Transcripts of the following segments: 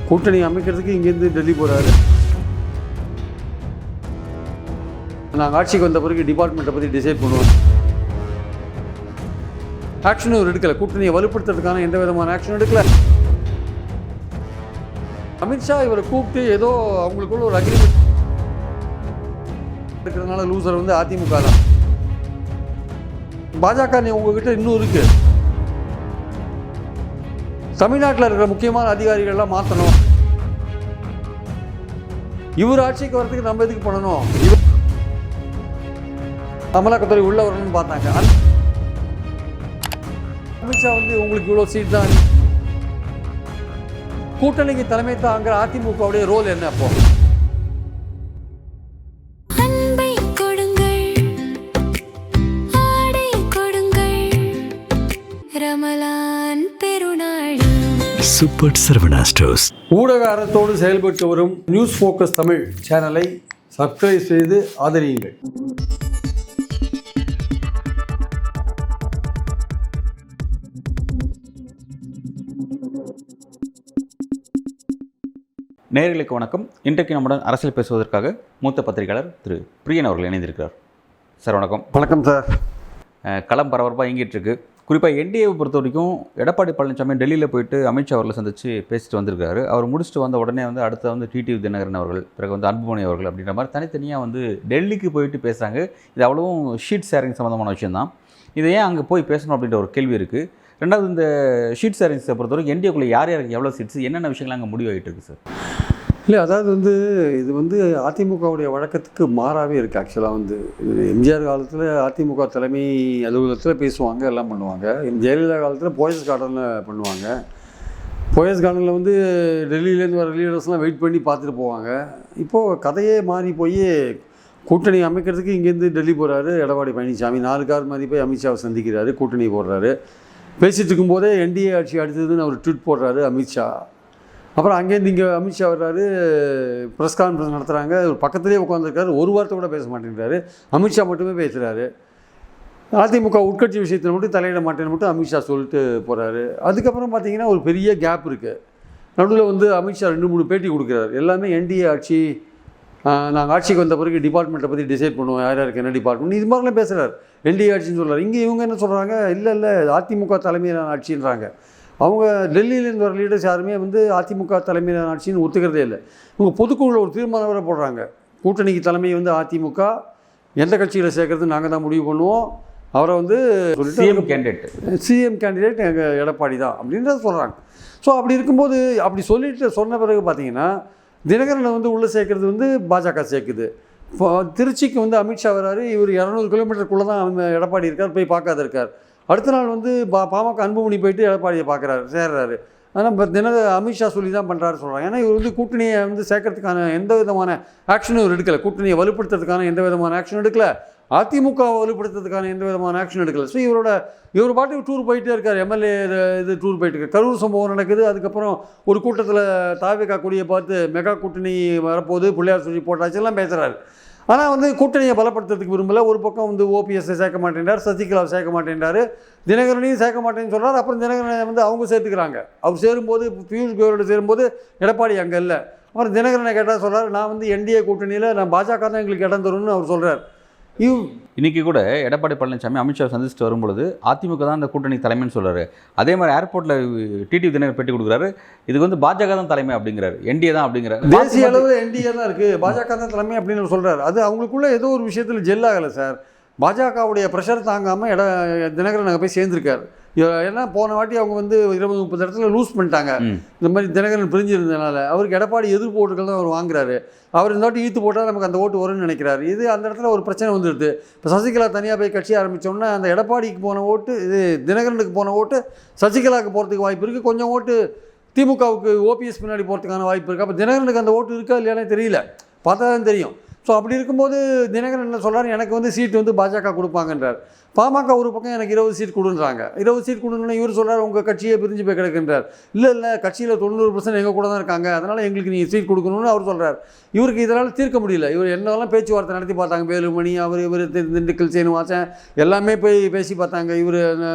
கூட்டணி அமைக்கிறதுக்கு இங்கேருந்து டெல்லி போகிறாரு. நாங்கள் ஆட்சிக்கு வந்த பிறகு டிபார்ட்மெண்ட்டை பற்றி டிசைட் பண்ணுவோம். ஆக்ஷனும் ஒரு எடுக்கலை. கூட்டணியை வலுப்படுத்துறதுக்கான எந்த விதமான ஆக்ஷனும் எடுக்கலை. அமித்ஷா இவரை கூப்பிட்டு ஏதோ அவங்களுக்குள்ள ஒரு அக்ரிமெண்ட் இருக்கிறதுனால லூசர் வந்து அதிமுக தான். பாஜக உங்ககிட்ட இன்னும் இருக்கு. தமிழ்நாட்டில் இருக்கிற முக்கியமான அதிகாரிகள்லாம் மாற்றணும். இவர் ஆட்சிக்கு வரதுக்கு நம்ம எதுக்கு பண்ணணும்? அமலாக்கத்துறை உள்ள வரணும்னு பார்த்தாங்க. அமித்ஷா வந்து உங்களுக்கு இவ்வளோ சீட் தான், கூட்டணிக்கு தலைமை தாங்கிற அதிமுகவுடைய ரோல் என்ன? அப்போ சூப்பர் சரவணா ஸ்டோர்ஸ் ஊடக அறத்தோடு செயல்பட்டு வரும் நியூஸ் ஃபோக்கஸ் தமிழ் சேனலை சப்ஸ்கிரைப் செய்து ஆதரியுங்கள். நேயர்களுக்கு வணக்கம். இன்றைக்கு நம்முடன் அரசியல் பேசுவதற்காக மூத்த பத்திரிகையாளர் திரு பிரியன் அவர்கள் இணைந்திருக்கிறார். சார் வணக்கம். வணக்கம் சார். களம் பரபரப்பாக இயங்கிட்டு இருக்கு. குறிப்பாக என்டிஏவை பொறுத்த வரைக்கும் எடப்பாடி பழனிசாமி டெல்லியில் போயிட்டு அமித்ஷா அவர்களை சந்தித்து பேசிட்டு வந்திருக்காரு. அவர் முடிச்சுட்டு வந்த உடனே வந்து அடுத்த வந்து டிடிவி தினகரன் அவர்கள், பிறகு வந்து அன்புமணி அவர்கள் அப்படின்ற மாதிரி தனித்தனியாக வந்து டெல்லிக்கு போயிட்டு பேசுகிறாங்க. இது அவ்வளவும் ஷீட் ஷேரிங் சம்மந்தமான விஷயம்தான். இதை ஏன் அங்கே போய் பேசணும் அப்படின்ற ஒரு கேள்வி இருக்குது. ரெண்டாவது, இந்த ஷீட் ஷேரிங்ஸை பொறுத்தவரைக்கும் என்டிஏக்குள்ளே யார் யாருக்கு எவ்வளோ சீட்ஸ், என்னென்ன விஷயங்கள் அங்கே முடிவாகிட்டு இருக்குது சார்? இல்லை, அதாவது வந்து இது வந்து அதிமுகவுடைய வழக்கத்துக்கு மாறாகவே இருக்குது. ஆக்சுவலாக வந்து எம்ஜிஆர் காலத்தில் அதிமுக தலைமை அலுவலகத்தில் பேசுவாங்க, எல்லாம் பண்ணுவாங்க. ஜெயலலிதா காலத்தில் போயஸ் கார்டனில் பண்ணுவாங்க. போயஸ் கார்டனில் வந்து டெல்லியிலேருந்து வர லீடர்ஸ்லாம் வெயிட் பண்ணி பார்த்துட்டு போவாங்க. இப்போது கதையே மாறி போய் கூட்டணி அமைக்கிறதுக்கு இங்கேருந்து டெல்லி போகிறாரு எடப்பாடி பழனிசாமி. 4 கார் மாதிரி போய் அமித்ஷாவை சந்திக்கிறாரு, கூட்டணி போடுறாரு. பேசிகிட்டு இருக்கும்போதே என்டிஏ ஆட்சி அடுத்ததுன்னு அவர் ட்வீட் போடுறாரு அமித்ஷா. அப்புறம் அங்கேருந்து இங்கே அமித்ஷா வர்றாரு, ப்ரெஸ் கான்ஃபரன்ஸ் நடத்துகிறாங்க. ஒரு பக்கத்துலேயே உட்காந்துருக்காரு, ஒரு வார்த்தை கூட பேச மாட்டேங்கிறாரு. அமித்ஷா மட்டுமே பேசுகிறாரு. அதிமுக உட்கட்சி விஷயத்தில் மட்டும் தலையிட மாட்டேன்னு மட்டும் அமித்ஷா சொல்லிட்டு போகிறாரு. அதுக்கப்புறம் பார்த்தீங்கன்னா ஒரு பெரிய கேப் இருக்குது. நடுவில் வந்து அமித்ஷா 2-3 பேட்டி கொடுக்குறாரு. எல்லாமே என்டிஏ ஆட்சி, நாங்கள் ஆட்சிக்கு வந்த பிறகு டிபார்ட்மெண்ட்டை பற்றி டிசைட் பண்ணுவோம், யார் யாருக்கு என்ன டிபார்ட்மெண்ட், இது மாதிரிலாம் பேசுகிறார். என்டிஏ ஆட்சின்னு சொல்கிறார். இங்கே இவங்க என்ன சொல்கிறாங்க, இல்லை அதிமுக தலைமையிலான ஆட்சின்றாங்க. அவங்க டெல்லியிலேருந்து வர லீடர்ஸ் யாருமே வந்து அதிமுக தலைமையிலான ஆட்சின்னு ஒத்துக்கிறதே இல்லை. இவங்க பொதுக்குழுவில் ஒரு தீர்மானம் வரை போடுறாங்க. கூட்டணிக்கு தலைமை வந்து அதிமுக, எந்த கட்சியில் சேர்க்கறது நாங்கள் தான் முடிவு பண்ணுவோம், அவரை வந்து சிஎம் கேண்டிடேட் எங்கள் எடப்பாடி தான் அப்படின்றத சொல்கிறாங்க. ஸோ அப்படி இருக்கும்போது அப்படி சொல்லிட்டு சொன்ன பிறகு பார்த்தீங்கன்னா தினகரனை வந்து உள்ளே சேர்க்கறது வந்து பாஜக சேர்க்குது. இப்போ திருச்சிக்கு வந்து அமித்ஷா வராரு, இவர் 200 கிலோமீட்டருக்குள்ளே தான் எடப்பாடி இருக்கார், போய் பார்க்காத இருக்கார். அடுத்த நாள் வந்து பாமக அன்புமணி போயிட்டு எடப்பாடியை பார்க்குறாரு, சேர்றாரு. ஆனால் அமித்ஷா சொல்லி தான் பண்ணுறாரு சொல்கிறாங்க. ஏன்னா இவர் வந்து கூட்டணியை வந்து சேர்க்கறதுக்கான எந்த விதமான ஆக்ஷனும் இவர் எடுக்கலை. கூட்டணியை வலுப்படுத்துறதுக்கான எந்த விதமான ஆக்ஷனும் எடுக்கலை. அதிமுகவை வலுப்படுத்துறதுக்கான எந்த விதமான ஆக்ஷன் எடுக்கலை. ஸோ இவர் பாட்டுக்கு டூர் போயிட்டே இருக்கார். எம்எல்ஏ இது டூர் போயிட்டு இருக்கார். கரூர் சம்பவம் நடக்குது. அதுக்கப்புறம் ஒரு கூட்டத்தில் தாவேகா கொடியை பார்த்து மெகா கூட்டணி வரப்போகுது, பிள்ளையார் சொல்லி போட்டாச்சு எல்லாம் பேசுகிறாரு. ஆனால் வந்து கூட்டணியை பலப்படுத்துறதுக்கு விரும்பல. ஒரு பக்கம் வந்து ஓபிஎஸ்ஸை சேர்க்க மாட்டேன்றார், சசிகலாவை சேர்க்க மாட்டேன்றார், தினகரனையும் சேர்க்க மாட்டேன்னு சொல்கிறார். அப்புறம் தினகரனை வந்து அவங்க சேர்த்துக்கிறாங்க. அவர் சேரும்போது, பியூஷ் கோயலோடு சேரும்போது எடப்பாடி அங்கே இல்லை. அப்புறம் தினகரனை கேட்டால் சொல்கிறார், நான் வந்து என்டிஏ கூட்டணியில் நான் பாஜக தான் எங்களுக்கு இடம் தரும்னு அவர் சொல்கிறார். இன்னைக்கு கூட எடப்பாடி பழனிசாமி அமித்ஷாவை சந்திச்சுட்டு வரும்பொழுது அதிமுக தான் அந்த கூட்டணி தலைமைன்னு சொல்கிறாரு. அதே மாதிரி ஏர்போர்ட்டில் டிடிவி தினகரன் பேட்டி கொடுக்குறாரு, இதுக்கு வந்து பாஜக தான் தலைமை அப்படிங்கிறாரு, என்டிஏ தான் அப்படிங்கிறார். தேசிய அளவில் என்டிஏ தான் இருக்குது, பாஜக தான் தலைமை அப்படின்னு சொல்கிறார். அது அவங்களுக்குள்ள ஏதோ ஒரு விஷயத்தில் ஜெல் ஆகலை சார். பாஜகவுடைய ப்ரெஷர் தாங்காமல் தினகரன் அங்கே போய் சேர்ந்துருக்காரு. ஏன்னா போன வாட்டி அவங்க வந்து 20-30 இடத்துல லூஸ் பண்ணிட்டாங்க. இந்த மாதிரி தினகரன் பிரிஞ்சிருந்ததுனால அவருக்கு எடப்பாடி எதிர்ப்பு ஓட்டுகள் தான் அவர் வாங்குறாரு. அவர் இந்த வாட்டி ஈர்த்து போட்டால் நமக்கு அந்த ஓட்டு வரும்னு நினைக்கிறாரு. இது அந்த இடத்துல ஒரு பிரச்சனை வந்துடுது. இப்போ சசிகலா தனியாக போய் கட்சி ஆரம்பித்தோன்னா அந்த எடப்பாடிக்கு போன ஓட்டு, இது தினகரனுக்கு போன ஓட்டு சசிகலாவுக்கு போகிறதுக்கு வாய்ப்பு இருக்குது. கொஞ்சம் ஓட்டு திமுகவுக்கு ஓபிஎஸ் பின்னாடி போகிறதுக்கான வாய்ப்பு இருக்குது. அப்போ தினகரனுக்கு அந்த ஓட்டு இருக்கா இல்லையானே தெரியல, பார்த்தா தான் தெரியும். ஸோ அப்படி இருக்கும்போது தினகரன் என்ன சொல்கிறார், எனக்கு வந்து சீட்டு வந்து பாஜக கொடுப்பாங்கன்றார். பாமக ஒரு பக்கம் எனக்கு 20 சீட் கொடுன்றாங்க. 20 சீட் கொடுன்னு இவர் சொல்கிறார், உங்கள் கட்சியே பிரிஞ்சு போய் கிடக்குன்றார். இல்லை கட்சியில் 90% எங்கள் கூட தான் இருக்காங்க, அதனால் எங்களுக்கு நீங்கள் சீட் கொடுக்கணும்னு அவர் சொல்கிறார். இவருக்கு இதனால் தீர்க்க முடியல. இவர் என்னெல்லாம் பேச்சுவார்த்தை நடத்தி பார்த்தாங்க, வேலுமணி இவர் திண்டுக்கல் சீனிவாசன் எல்லாமே போய் பேசி பார்த்தாங்க. இவர்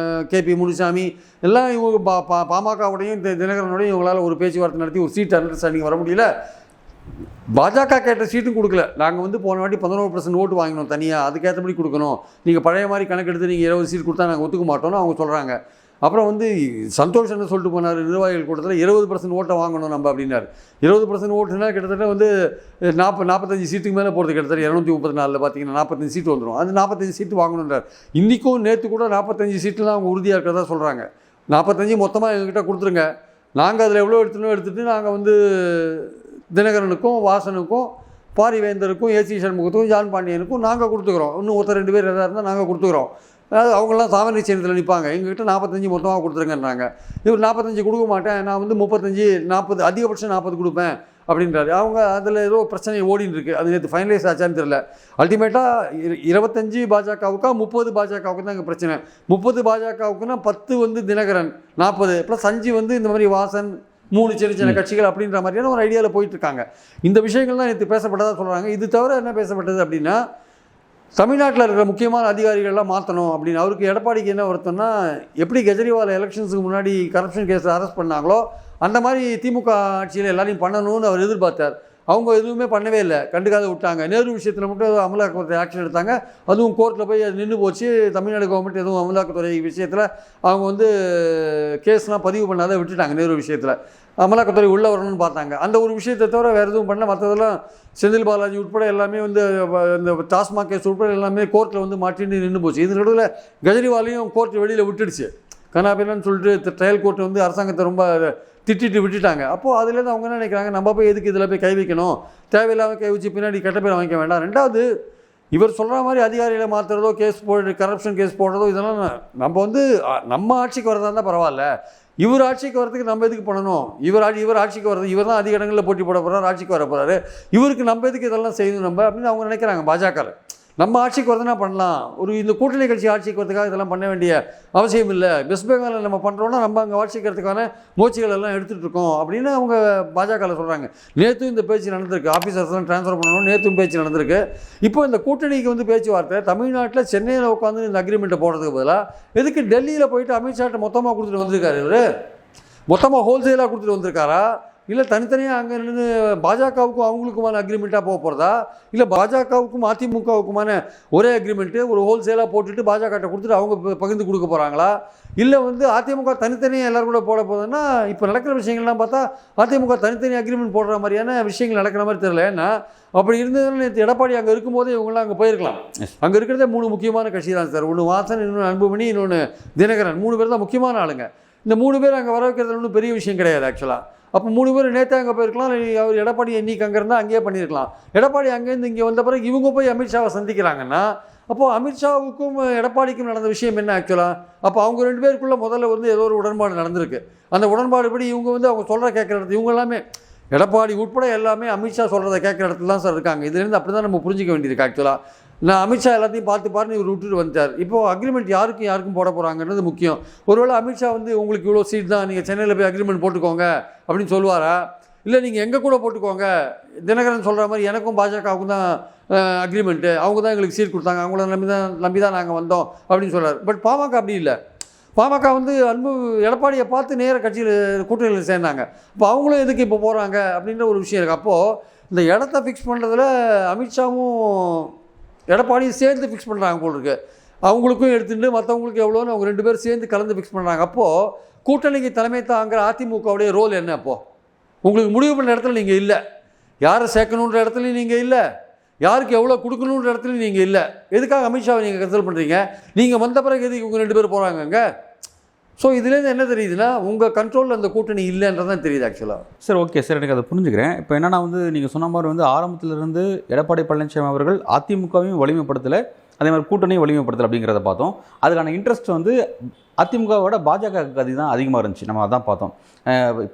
கேபி முனுசாமி எல்லாம் இவங்க பாமகவுடையும் தினகரனுடையும் இவங்களால் ஒரு பேச்சுவார்த்தை நடத்தி ஒரு சீட் அண்டர்ஸ்டாண்டிங் வர முடியல. பாஜக கேட்ட சீட்டும் கொடுக்கல. நாங்கள் வந்து போன வாட்டி 11% ஓட்டு வாங்கினோம் தனியாக, அதுக்கேற்றபடி கொடுக்கணும், நீங்கள் பழைய மாதிரி கணக்கெடுத்து நீங்கள் 20 சீட் கொடுத்தா நாங்கள் ஒத்துக்க மாட்டோம்னு அவங்க சொல்கிறாங்க. அப்புறம் வந்து சந்தோஷ் என்ன சொல்லிட்டு போனார், நிர்வாகிகள் கூட்டத்தில் 20% ஓட்டை வாங்கணும் நம்ம அப்படின்னாரு. 20% ஓட்டுனா கிட்டத்தட்ட வந்து 45 சீட்டுக்கு மேலே போகிறது, கிட்டத்தட்ட 234 பார்த்தீங்கன்னா 45 சீட்டு வந்துடும். அது 45 சீட்டு வாங்கணுன்றார். இன்றைக்கும் நேற்று கூட 45 சீட்டுலாம் அவங்க உறுதியாக இருக்கிறதா சொல்கிறாங்க. 45 மொத்தமாக எங்ககிட்ட கொடுத்துருங்க, நாங்கள் அதில் எவ்வளோ எடுத்துகிட்டு நாங்கள் வந்து தினகரனுக்கும் வாசனுக்கும் பாரிவேந்தருக்கும் ஏசி சண்முகத்துக்கும் ஜான் பாண்டியனுக்கும் நாங்கள் கொடுத்துக்குறோம். இன்னும் ஒருத்தர் 2 பேர் எதாவது இருந்தால் நாங்கள் கொடுத்துக்குறோம். அதாவது அவங்களாம் சாமானிய சேனத்தில் நிற்பாங்க, எங்ககிட்ட 45 மொத்தமாக கொடுத்துருங்கன்றாங்க. இவர் 45 கொடுக்க மாட்டேன், நான் வந்து 35 40 அதிகபட்சம் 40 கொடுப்பேன் அப்படின்றாரு. அவங்க அதில் ஏதோ பிரச்சனை ஓடின்னு இருக்குது, அது நேற்று ஃபைனலைஸ் ஆச்சான்னு தெரியல. அல்டிமேட்டாக 25 பாஜகவுக்கா 30 பாஜகவுக்கு தான் இங்கே பிரச்சனை. 30 பாஜகவுக்குன்னா 10 வந்து தினகரன், 40 ப்ளஸ் 5 வந்து இந்த மாதிரி வாசன், 3 சின்ன கட்சிகள் அப்படின்ற மாதிரியான ஒரு ஐடியாவில் போயிட்டுருக்காங்க. இந்த விஷயங்கள் தான் நேற்று பேசப்பட்டதாக சொல்கிறாங்க. இது தவிர என்ன பேசப்பட்டது அப்படின்னா, தமிழ்நாட்டில் இருக்கிற முக்கியமான அதிகாரிகள்லாம் மாற்றணும் அப்படின்னு. அவருக்கு எடப்பாடிக்கு என்ன வருத்தம்னா, எப்படி கெஜ்ரிவால் எலெக்ஷன்ஸுக்கு முன்னாடி கரப்ஷன் கேஸில் அரெஸ்ட் பண்ணாங்களோ அந்த மாதிரி திமுக ஆட்சியில் எல்லாரையும் பண்ணணும்னு அவர் எதிர்பார்த்தார். அவங்க எதுவுமே பண்ணவே இல்லை, கண்டுக்காத விட்டாங்க. நேரு விஷயத்தில் மட்டும் அமலாக்கத்துறை ஆக்ஷன் எடுத்தாங்க, அதுவும் கோர்ட்டில் போய் அது நின்று போச்சு. தமிழ்நாடு கவர்மெண்ட் எதுவும் அமலாக்கத்துறை விஷயத்தில் அவங்க வந்து கேஸ்லாம் பதிவு பண்ணாத விட்டுட்டாங்க. நேரு விஷயத்தில் அமலாக்கத்துறை உள்ளே வரணும்னு பார்த்தாங்க. அந்த ஒரு விஷயத்தை தவிர வேறு எதுவும் பண்ண, மற்றதெல்லாம் செந்தில் பாலாஜி உட்பட எல்லாமே வந்து இந்த டாஸ்மாக் கேஸ் உட்பட எல்லாமே கோர்ட்டில் வந்து மாட்டின்னு நின்று போச்சு. இது நடுவில் கெஜ்ரிவாலையும் கோர்ட் வெளியில் விட்டுடுச்சு. கனாபின்னு சொல்லிட்டு ட்ரையல் கோர்ட் வந்து அரசாங்கத்தை ரொம்ப திட்டிட்டு விட்டுட்டாங்க. அப்போது அதுலேருந்து அவங்க என்ன நினைக்கிறாங்க, நம்ம போய் எதுக்கு இதில் போய் கை வைக்கணும், தேவையில்லாமல் கை வச்சு பின்னாடி கெட்ட பேர் வாங்கிக்க வேண்டாம். ரெண்டாவது, இவர் சொல்கிற மாதிரி அதிகாரிகளை மாற்றுறதோ கேஸ் கரப்ஷன் கேஸ் போடுறதோ இதெல்லாம் நம்ம வந்து நம்ம ஆட்சிக்கு வரதா இருந்தால் பரவாயில்ல, இவர் ஆட்சிக்கு வரதுக்கு நம்ம எதுக்கு பண்ணணும், இவர் ஆட்சிக்கு வர்றது, இவர் தான் அதிக இடங்களில் போட்டி போட போகிறார், ஆட்சிக்கு வர போகிறாரு, இவருக்கு நம்ம எதுக்கு இதெல்லாம் செய்யணும் நம்ம அப்படின்னு அவங்க நினைக்கிறாங்க. பாஜக நம்ம ஆட்சிக்கு வரதுனா பண்ணலாம், ஒரு இந்த கூட்டணி கட்சி ஆட்சிக்கு வரதுக்காக இதெல்லாம் பண்ண வேண்டிய அவசியம் இல்லை, வெஸ்ட் பெங்காலில் நம்ம பண்ணுறோன்னா நம்ம அங்கே ஆட்சிக்கிறதுக்கான முயற்சிகள் எல்லாம் எடுத்துகிட்டு இருக்கோம் அப்படின்னு அவங்க பாஜகவில் சொல்கிறாங்க. நேற்றும் இந்த பேச்சு நடந்திருக்கு, ஆஃபீஸர்ஸ்லாம் ட்ரான்ஸ்ஃபர் பண்ணணும், நேற்றும் பேச்சு நடந்திருக்கு. இப்போ இந்த கூட்டணிக்கு வந்து பேச்சுவார்த்தை தமிழ்நாட்டில் சென்னையில் உட்காந்து இந்த அக்ரிமெண்ட்டை போடுறதுக்கு பதிலாக எதுக்கு டெல்லியில் போயிட்டு அமித்ஷாட்ட மொத்தமாக கொடுத்துட்டு வந்திருக்காரு. இவர் மொத்தமாக ஹோல்சேலாக கொடுத்துட்டு வந்திருக்காரா, இல்லை தனித்தனியாக அங்கே இருந்து பாஜகவுக்கும் அவங்களுக்குமான அக்ரிமெண்ட்டாக போக போகிறதா, இல்லை பாஜகவுக்கும் அதிமுகவுக்குமான ஒரே அக்ரிமெண்ட்டு ஒரு ஹோல்சேலாக போட்டுட்டு பாஜகட்ட கொடுத்துட்டு அவங்க பகிர்ந்து கொடுக்க போகிறாங்களா, இல்லை வந்து அதிமுக தனித்தனியாக எல்லோரும் கூட போட போகுதுன்னா, இப்போ நடக்கிற விஷயங்கள்லாம் பார்த்தா அதிமுக தனித்தனி அக்ரிமெண்ட் போடுற மாதிரியான விஷயங்கள் நடக்கிற மாதிரி தெரியல. ஏன்னா அப்படி இருந்ததுன்னு நேற்று எடப்பாடி அங்கே இருக்கும்போதே இவங்களாம் அங்கே போயிருக்கலாம். அங்கே இருக்கிறதே 3 முக்கியமான கட்சி தான் சார். ஒன்று வாசன், இன்னொன்று அன்புமணி, இன்னொன்று தினகரன். 3 பேர் தான் முக்கியமான ஆளுங்க. இந்த 3 பேர் அங்கே வர வைக்கிறது ஒன்றும் பெரிய விஷயம் கிடையாது ஆக்சுவலாக. அப்போ 3 பேர் நேற்று அங்கே போயிருக்கலாம், அவர் எடப்பாடி இன்னைக்கு அங்கே இருந்தால் அங்கேயே பண்ணியிருக்கலாம். எடப்பாடி அங்கேருந்து இங்கே வந்த பிறகு இவங்க போய் அமித்ஷாவை சந்திக்கிறாங்கன்னா, அப்போது அமித்ஷாவுக்கும் எடப்பாடிக்கும் நடந்த விஷயம் என்ன ஆக்சுவலாக? அப்போ அவங்க 2 பேருக்குள்ளே முதல்ல வந்து ஏதோ ஒரு உடன்பாடு நடந்திருக்கு. அந்த உடன்பாடு படி இவங்க வந்து அவங்க சொல்கிற கேட்குற இடத்துல இவங்க எல்லாமே எடப்பாடி உட்பட எல்லாமே அமித்ஷா சொல்கிறத கேட்குற இடத்துல தான் சார் இருக்காங்க. இதுலேருந்து அப்படி தான் நம்ம புரிஞ்சிக்க வேண்டியிருக்கு ஆக்சுவலாக. நான் அமித்ஷா எல்லாத்தையும் பார்த்து இவர் விட்டுட்டு வந்துட்டார். இப்போது அக்ரிமெண்ட் யாருக்கும் போட போகிறாங்கன்றது முக்கியம். ஒருவேளை அமித்ஷா வந்து உங்களுக்கு இவ்வளோ சீட் தான், நீங்கள் சென்னையில் போய் அக்ரிமெண்ட் போட்டுக்கோங்க அப்படின்னு சொல்லுவாரா, இல்லை நீங்கள் எங்கே கூட போட்டுக்கோங்க, தினகரன் சொல்கிற மாதிரி எனக்கும் பாஜகவுக்கும் தான் அக்ரிமெண்ட்டு, அவங்க தான் எங்களுக்கு சீட் கொடுத்தாங்க, அவங்கள நம்பி தான் நாங்கள் வந்தோம் அப்படின்னு சொல்கிறார். பட் பாமக அப்படி இல்லை. பாமக வந்து எடப்பாடியை பார்த்து நேர கட்சியில் கூட்டணியில் சேர்ந்தாங்க. இப்போ அவங்களும் எதுக்கு இப்போ போகிறாங்க அப்படின்ற ஒரு விஷயம் இருக்குது. அப்போது இந்த இடத்த ஃபிக்ஸ் பண்ணுறதுல அமித்ஷாவும் எடப்பாடியும் சேர்ந்து ஃபிக்ஸ் பண்ணுறாங்க போல் இருக்குது. அவங்களுக்கும் எடுத்துட்டு மற்றவங்களுக்கு எவ்வளோன்னு அவங்க 2 பேரும் சேர்ந்து கலந்து ஃபிக்ஸ் பண்ணுறாங்க. அப்போது கூட்டணிக்கு தலைமை தாங்கிற அதிமுகவுடைய ரோல் என்ன? அப்போது உங்களுக்கு முடிவு பண்ண இடத்துல நீங்கள் இல்லை, யாரை சேர்க்கணுன்ற இடத்துலையும் நீங்கள் இல்லை, யாருக்கு எவ்வளோ கொடுக்கணுன்ற இடத்துலையும் நீங்கள் இல்லை. எதுக்காக அமித்ஷாவை நீங்கள் கன்சல்ட் பண்ணுறீங்க? நீங்கள் வந்த பிறகு எதுக்கு இவங்க 2 பேர் போகிறாங்கங்க? ஸோ இதுலேருந்து என்ன தெரியுதுன்னா, உங்கள் கண்ட்ரோலில் அந்த கூட்டணி இல்லைன்றதான் தெரியுது ஆக்சுவலாக. சார் ஓகே சார், எனக்கு அதை புரிஞ்சுக்கிறேன். இப்போ என்னன்னா வந்து நீங்கள் சொன்ன மாதிரி வந்து ஆரம்பத்திலிருந்து எடப்பாடி பழனிசாமி அவர்கள் அதிமுகவையும் வலிமைப்படுத்தலை, அதே மாதிரி கூட்டணி வலிமைப்படுத்தல் அப்படிங்கிறத பார்த்தோம். அதுக்கான இன்ட்ரெஸ்ட் வந்து அதிமுகவோட பாஜக தான் அதிகமாக இருந்துச்சு. நம்ம அதான் பார்த்தோம்.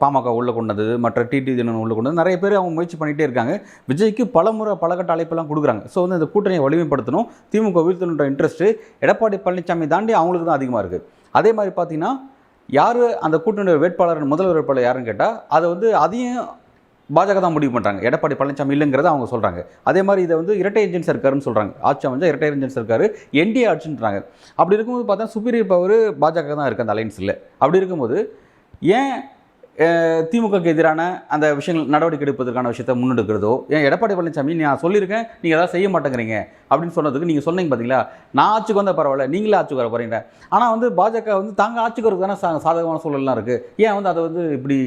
பாமக உள்ளே கொண்டது, மற்ற டிடி தினம் உள்ளே கொண்டது, நிறைய பேர் அவங்க முயற்சி பண்ணிகிட்டே இருக்காங்க. விஜய்க்கு பலகட்ட அழைப்பெல்லாம் கொடுக்குறாங்க. ஸோ வந்து இந்த கூட்டணியை வலிமைப்படுத்தணும், திமுக வீழ்த்தணுன்ற இன்ட்ரெஸ்ட்டு எடப்பாடி பழனிசாமி தாண்டி அவங்களுக்கு தான் அதிகமாக இருக்குது. அதே மாதிரி பார்த்தீங்கன்னா யார் அந்த கூட்டணி வேட்பாளர், முதல்வர் வேட்பாளர் யாருன்னு கேட்டால் அதை வந்து அதையும் பாஜக தான் முடிவு பண்ணுறாங்க. எடப்பாடி பழனிசாமி இல்லைங்கிறத அவங்க சொல்கிறாங்க. அதே மாதிரி இதை வந்து இரட்டை என்ஜின் சர்க்காருன்னு சொல்கிறாங்க. ஆட்சி அமைஞ்சா இரட்டை என்ஜின் சர்க்காரு, என்டிஏ ஆட்சின்றாங்க. அப்படி இருக்கும்போது பார்த்தா சுப்பீரியர் பவர் பாஜக தான் இருக்குது அந்த அலைன்ஸில். அப்படி இருக்கும்போது ஏன் திமுகக்கு எதிரான அந்த விஷயங்கள் நடவடிக்கை எடுப்பதற்கான விஷயத்தை முன்னெடுக்கிறதோ, ஏன் எடப்பாடி பழனிசாமி நான் சொல்லியிருக்கேன் நீங்கள் எதாவது செய்ய மாட்டேங்கிறீங்க அப்படின்னு சொன்னதுக்கு நீங்கள் சொன்னீங்க பார்த்தீங்களா, நான் ஆட்சிக்கு வந்தால் பரவாயில்ல, நீங்களே ஆட்சிக்கு வர போகிறீங்க. ஆனால் வந்து பாஜக வந்து தாங்க ஆட்சிக்கு வரது தானே சாதகமான சூழல்லாம் இருக்குது. ஏன் வந்து அதை வந்து இப்படி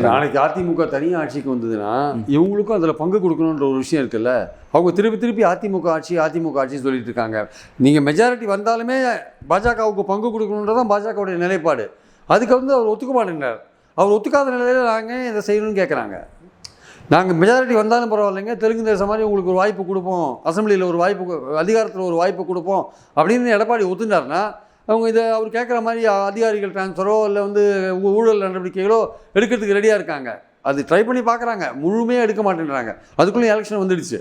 நாளைக்கு அதிமுக தனியாக ஆட்சிக்கு வந்ததுன்னா இவங்களுக்கும் அதில் பங்கு கொடுக்கணுன்ற ஒரு விஷயம் இருக்குல்ல. அவங்க திருப்பி அதிமுக ஆட்சி சொல்லிட்டு இருக்காங்க. நீங்கள் மெஜாரிட்டி வந்தாலுமே பாஜகவுக்கு பங்கு கொடுக்கணுன்றதான் பாஜகவுடைய நிலைப்பாடு. அதுக்கு வந்து அவர் ஒத்துக்க மாட்டேங்கிறார். அவர் ஒத்துக்காத நிலையில் நாங்கள் இதை செய்யணும்னு கேட்குறாங்க. நாங்கள் மெஜாரிட்டி வந்தாலும் பரவாயில்லைங்க, தெலுங்கு தேசம் மாதிரி உங்களுக்கு ஒரு வாய்ப்பு கொடுப்போம், அசம்பிளியில் ஒரு வாய்ப்பு, அதிகாரத்தில் ஒரு வாய்ப்பு கொடுப்போம் அப்படின்னு எடப்பாடி ஒத்துனார்னா அவங்க இதை அவர் கேட்குற மாதிரி அதிகாரிகள் டிரான்ஸ்ஃபரோ இல்லை வந்து ஊழல் நடவடிக்கைகளோ எடுக்கிறதுக்கு ரெடியாக இருக்காங்க. அது ட்ரை பண்ணி பார்க்குறாங்க, முழுமையாக எடுக்க மாட்டேன்றாங்க. அதுக்குள்ளே எலெக்ஷன் வந்துடுச்சு.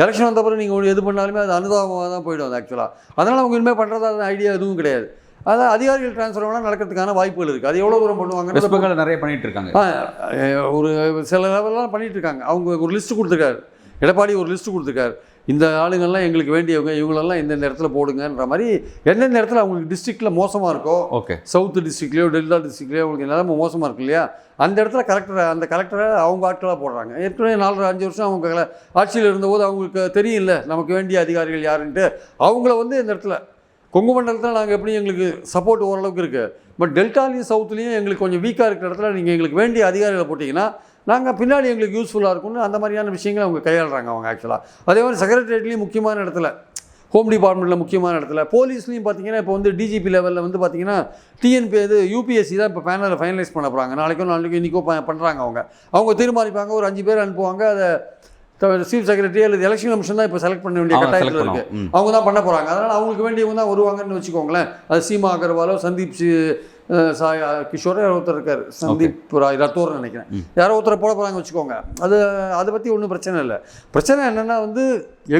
எலெக்ஷன் வந்த பிறகு நீங்கள் எது பண்ணாலுமே அது அனுதாபமாக தான் போய்டும் அது ஆக்சுவலாக. அதனால் அவங்க இனிமேல் பண்ணுறதா ஐடியா எதுவும் கிடையாது. அதான் அதிகாரிகள் டிரான்ஸ்ஃபர் வேணால் நடக்கிறதுக்கான வாய்ப்புகள் இருக்குது. அது எவ்வளோ தூரம் பண்ணுவாங்க, நிறைய பண்ணிகிட்டு இருக்காங்க. ஒரு சில லெவல்லாம் பண்ணிகிட்டு இருக்காங்க. அவங்க ஒரு லிஸ்ட்டு கொடுத்துருக்காரு, எடப்பாடி ஒரு லிஸ்ட்டு கொடுத்துருக்காரு. இந்த ஆளுங்கள்லாம் எங்களுக்கு வேண்டியவங்க, இவங்களெல்லாம் எந்தெந்த இடத்துல போடுங்கன்ற மாதிரி. எந்தெந்த இடத்துல அவங்களுக்கு டிஸ்ட்ரிக்டில் மோசமாக இருக்கோ, ஓகே, சவுத் டிஸ்ட்ரிக்ட்லையோ டெல்டா டிஸ்ட்ரிக்ட்லையோ அவங்களுக்கு நிலைமை மோசமாக இருக்கு இல்லையா, அந்த இடத்துல கலெக்டரை அவங்க ஆட்களாக போடுறாங்க. ஏற்கனவே 4-5 வருஷம் அவங்க ஆட்சியில் இருந்தபோது அவங்களுக்கு தெரியல நமக்கு வேண்டிய அதிகாரிகள் யாருன்ட்டு. அவங்கள வந்து இந்த இடத்துல கொங்கு மண்டலத்தில் நாங்கள் எப்படி எங்களுக்கு சப்போர்ட் ஓரளவுக்கு இருக்குது, பட் டெல்டாலையும் சவுத்துலேயும் எங்களுக்கு கொஞ்சம் வீக்காக இருக்கிற இடத்துல நீங்கள் எங்களுக்கு வேண்டிய அதிகாரிகளை போட்டிங்கன்னா நாங்கள் பின்னாடி எங்களுக்கு யூஸ்ஃபுல்லாக இருக்கும்னு அந்த மாதிரியான விஷயங்களை அவங்க கையாளுறாங்க அவங்க ஆக்சுவலாக. அதே மாதிரி செக்ரட்டரியேட்லேயும் முக்கியமான இடத்துல, ஹோம் டிபார்ட்மெண்ட்டில் முக்கியமான இடத்துல, போலீஸ்லேயும் பார்த்தீங்கன்னா இப்போ வந்து டிஜிபி லெவலில் வந்து பார்த்தீங்கன்னா டிஎன்பி யூபிஎஸ்சி தான் இப்போ பேனலில் ஃபைனலைஸ் பண்ண போகிறாங்க. நாளைக்கும் இன்றைக்கோ பண்ணுறாங்க. அவங்க தீர்மானிப்பாங்க, ஒரு 5 பேர் அனுப்புவாங்க. அதை சீஃப் செக்ரட்டரி அல்லது எலெக்ஷன் கமிஷன் தான் இப்போ செலக்ட் பண்ண வேண்டிய கட்டாயத்தில் இருக்குது. அவங்க தான் பண்ண போகிறாங்க. அதனால் அவங்களுக்கு வேண்டியவங்க தான் வருவாங்கன்னு வச்சுக்கோங்களேன். அது சீமா அகர்வாலோ, சந்தீப் கிஷோரோ யாரோ ஒருத்தர் இருக்கார், சந்தீப் ராய் ரத்தோர்னு நினைக்கிறேன், யாரோ ஒருத்தரை போட போகிறாங்க வச்சுக்கோங்க. அதை பற்றி ஒன்றும் பிரச்சனை இல்லை. பிரச்சனை என்னென்னா வந்து